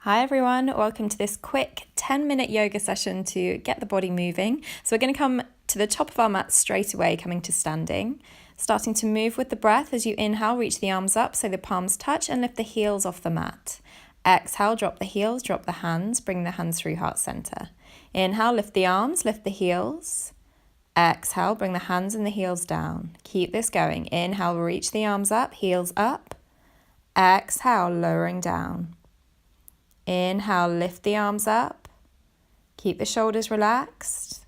Hi everyone, welcome to this quick 10-minute yoga session to get the body moving. So we're going to come to the top of our mat straight away, coming to standing. Starting to move with the breath as you inhale, reach the arms up so the palms touch and lift the heels off the mat. Exhale, drop the heels, drop the hands, bring the hands through heart center. Inhale, lift the arms, lift the heels. Exhale, bring the hands and the heels down. Keep this going. Inhale, reach the arms up, heels up. Exhale, lowering down. Inhale, lift the arms up. Keep the shoulders relaxed.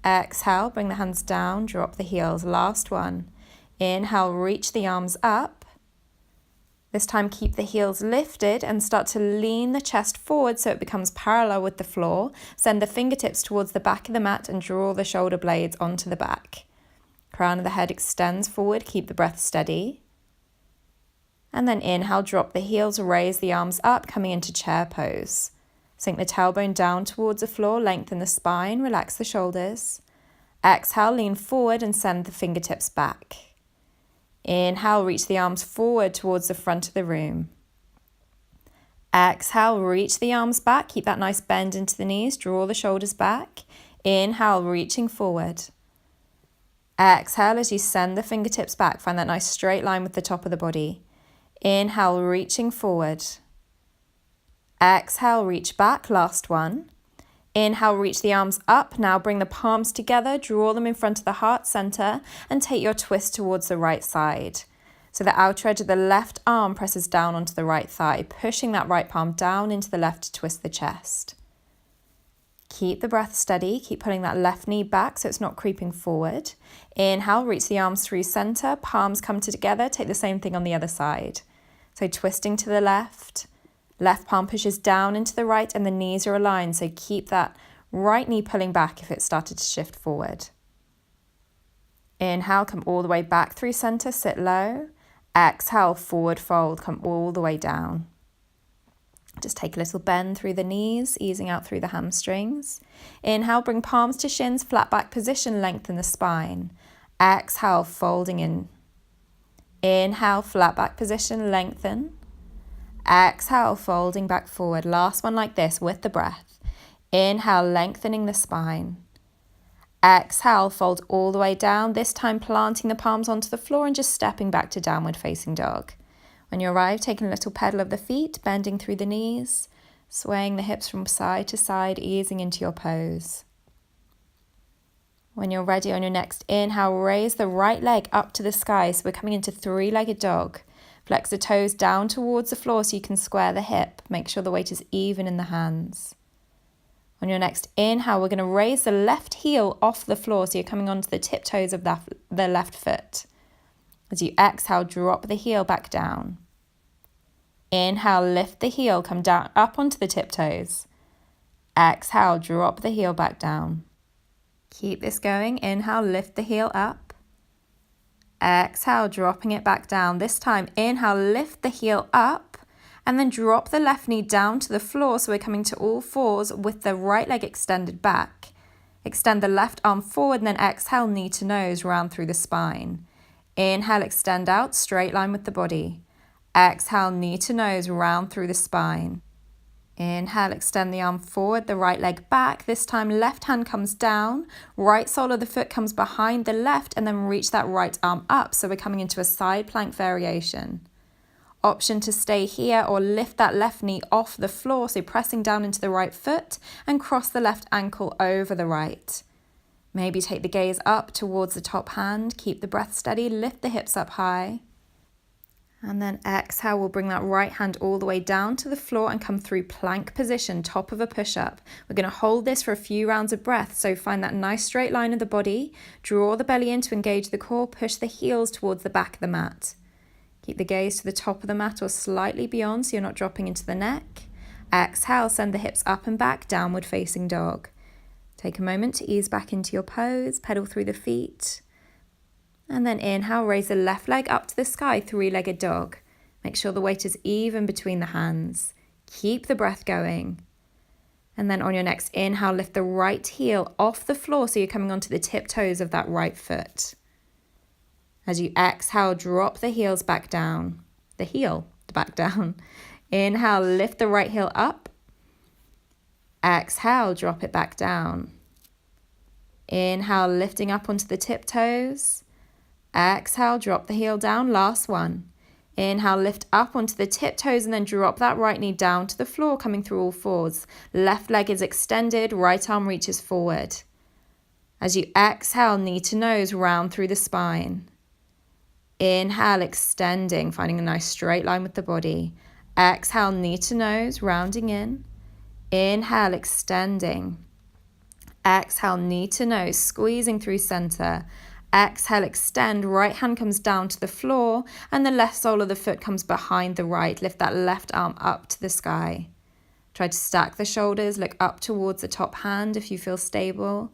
Exhale, bring the hands down, drop the heels. Last one. Inhale, reach the arms up. This time keep the heels lifted and start to lean the chest forward so it becomes parallel with the floor. Send the fingertips towards the back of the mat and draw the shoulder blades onto the back. Crown of the head extends forward, keep the breath steady. And then inhale, drop the heels, raise the arms up, coming into chair pose. Sink the tailbone down towards the floor, lengthen the spine, relax the shoulders. Exhale, lean forward and send the fingertips back. Inhale, reach the arms forward towards the front of the room. Exhale, reach the arms back, keep that nice bend into the knees, draw the shoulders back. Inhale, reaching forward. Exhale as you send the fingertips back, find that nice straight line with the top of the body. Inhale, reaching forward. Exhale, reach back, last one. Inhale, reach the arms up. Now bring the palms together, draw them in front of the heart center and take your twist towards the right side. So the outer edge of the left arm presses down onto the right thigh, pushing that right palm down into the left to twist the chest. Keep the breath steady, keep pulling that left knee back so it's not creeping forward. Inhale, reach the arms through center, palms come together, take the same thing on the other side. So twisting to the left palm pushes down into the right and the knees are aligned. So keep that right knee pulling back if it started to shift forward. Inhale, come all the way back through center, sit low. Exhale, forward fold, come all the way down. Just take a little bend through the knees, easing out through the hamstrings. Inhale, bring palms to shins, flat back position, lengthen the spine. Exhale, folding in. Inhale, flat back position, lengthen. Exhale, folding back forward. Last one like this with the breath. Inhale, lengthening the spine. Exhale, fold all the way down, this time planting the palms onto the floor and just stepping back to downward facing dog. When you arrive, taking a little pedal of the feet, bending through the knees, swaying the hips from side to side, easing into your pose. When you're ready on your next inhale, raise the right leg up to the sky. So we're coming into three-legged dog. Flex the toes down towards the floor so you can square the hip. Make sure the weight is even in the hands. On your next inhale, we're going to raise the left heel off the floor so you're coming onto the tiptoes of the left foot. As you exhale, drop the heel back down. Inhale, lift the heel, come down up onto the tiptoes. Exhale, drop the heel back down. Keep this going. Inhale, lift the heel up. Exhale, dropping it back down. This time, inhale, lift the heel up and then drop the left knee down to the floor. So we're coming to all fours with the right leg extended back. Extend the left arm forward and then exhale, knee to nose, round through the spine. Inhale, extend out, straight line with the body. Exhale, knee to nose, round through the spine. Inhale, extend the arm forward, the right leg back. This time, left hand comes down, right sole of the foot comes behind the left, and then reach that right arm up. So we're coming into a side plank variation. Option to stay here or lift that left knee off the floor, so pressing down into the right foot and cross the left ankle over the right. Maybe take the gaze up towards the top hand, keep the breath steady, lift the hips up high. And then exhale, we'll bring that right hand all the way down to the floor and come through plank position, top of a push-up. We're going to hold this for a few rounds of breath, so find that nice straight line of the body, draw the belly in to engage the core, push the heels towards the back of the mat. Keep the gaze to the top of the mat or slightly beyond so you're not dropping into the neck. Exhale, send the hips up and back, downward facing dog. Take a moment to ease back into your pose, pedal through the feet. And then inhale, raise the left leg up to the sky, three-legged dog. Make sure the weight is even between the hands. Keep the breath going. And then on your next inhale, lift the right heel off the floor so you're coming onto the tiptoes of that right foot. As you exhale, drop the heels back down. The heel back down. Inhale, lift the right heel up. Exhale, drop it back down. Inhale, lifting up onto the tiptoes. Exhale, drop the heel down. Last one. Inhale, lift up onto the tiptoes and then drop that right knee down to the floor, coming through all fours. Left leg is extended, right arm reaches forward. As you exhale, knee to nose, round through the spine. Inhale, extending, finding a nice straight line with the body. Exhale, knee to nose, rounding in. Inhale, extending. Exhale, knee to nose, squeezing through center. Exhale, extend, right hand comes down to the floor and the left sole of the foot comes behind the right. Lift that left arm up to the sky. Try to stack the shoulders, look up towards the top hand if you feel stable.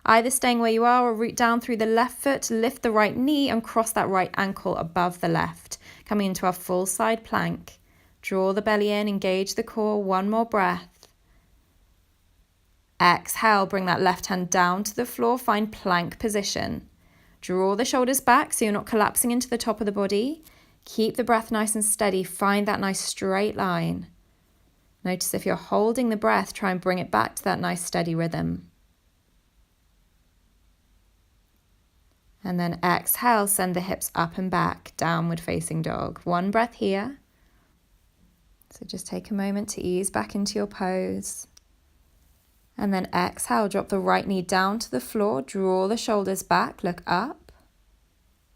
Either staying where you are or root down through the left foot, lift the right knee and cross that right ankle above the left. Coming into our full side plank. Draw the belly in, engage the core, one more breath. Exhale, bring that left hand down to the floor, find plank position. Draw the shoulders back so you're not collapsing into the top of the body. Keep the breath nice and steady, find that nice straight line. Notice if you're holding the breath, try and bring it back to that nice steady rhythm. And then exhale, send the hips up and back, downward facing dog. One breath here. So just take a moment to ease back into your pose. And then exhale, drop the right knee down to the floor, draw the shoulders back, look up.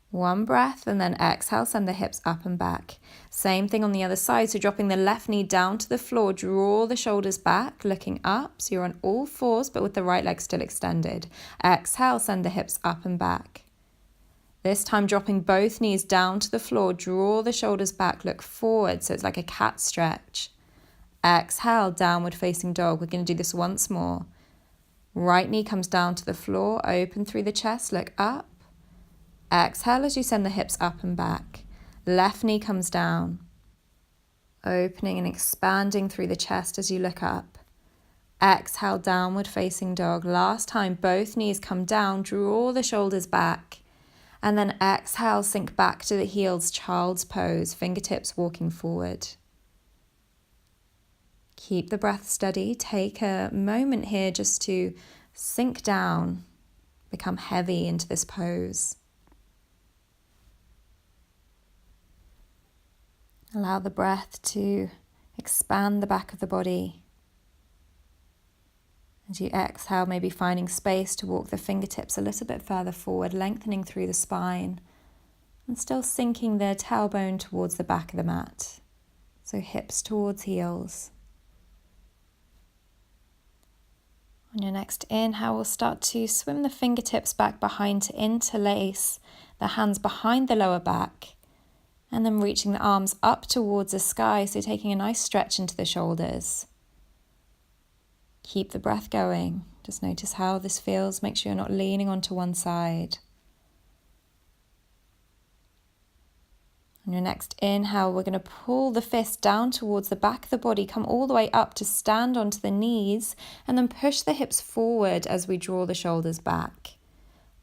One breath, and then exhale, send the hips up and back. Same thing on the other side, so dropping the left knee down to the floor, draw the shoulders back, looking up. So you're on all fours, but with the right leg still extended. Exhale, send the hips up and back. This time dropping both knees down to the floor, draw the shoulders back, look forward, so it's like a cat stretch. Exhale, downward facing dog. We're going to do this once more. Right knee comes down to the floor, open through the chest, look up. Exhale as you send the hips up and back. Left knee comes down. Opening and expanding through the chest as you look up. Exhale, downward facing dog. Last time, both knees come down, draw the shoulders back. And then exhale, sink back to the heels, child's pose, fingertips walking forward. Keep the breath steady. Take a moment here just to sink down, become heavy into this pose. Allow the breath to expand the back of the body. As you exhale, maybe finding space to walk the fingertips a little bit further forward, lengthening through the spine, and still sinking the tailbone towards the back of the mat. So hips towards heels. On your next inhale, we'll start to swim the fingertips back behind to interlace the hands behind the lower back, and then reaching the arms up towards the sky, so taking a nice stretch into the shoulders. Keep the breath going. Just notice how this feels. Make sure you're not leaning onto one side. On your next inhale, we're going to pull the fist down towards the back of the body, come all the way up to stand onto the knees, and then push the hips forward as we draw the shoulders back.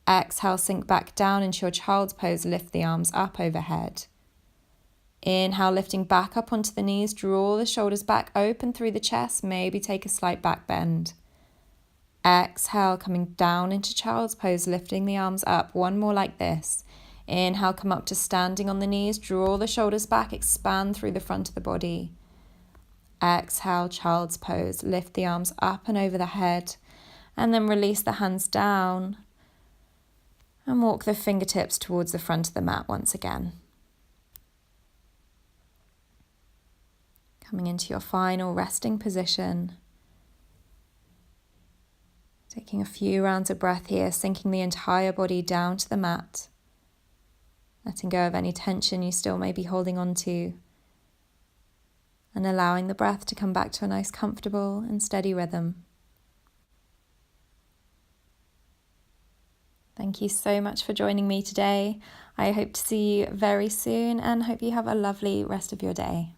Exhale, sink back down into your child's pose, lift the arms up overhead. Inhale, lifting back up onto the knees, draw the shoulders back, open through the chest, maybe take a slight back bend. Exhale, coming down into child's pose, lifting the arms up, one more like this. Inhale, come up to standing on the knees, draw the shoulders back, expand through the front of the body. Exhale, child's pose, lift the arms up and over the head, and then release the hands down and walk the fingertips towards the front of the mat once again. Coming into your final resting position. Taking a few rounds of breath here, sinking the entire body down to the mat. Letting go of any tension you still may be holding on to. And allowing the breath to come back to a nice comfortable and steady rhythm. Thank you so much for joining me today. I hope to see you very soon and hope you have a lovely rest of your day.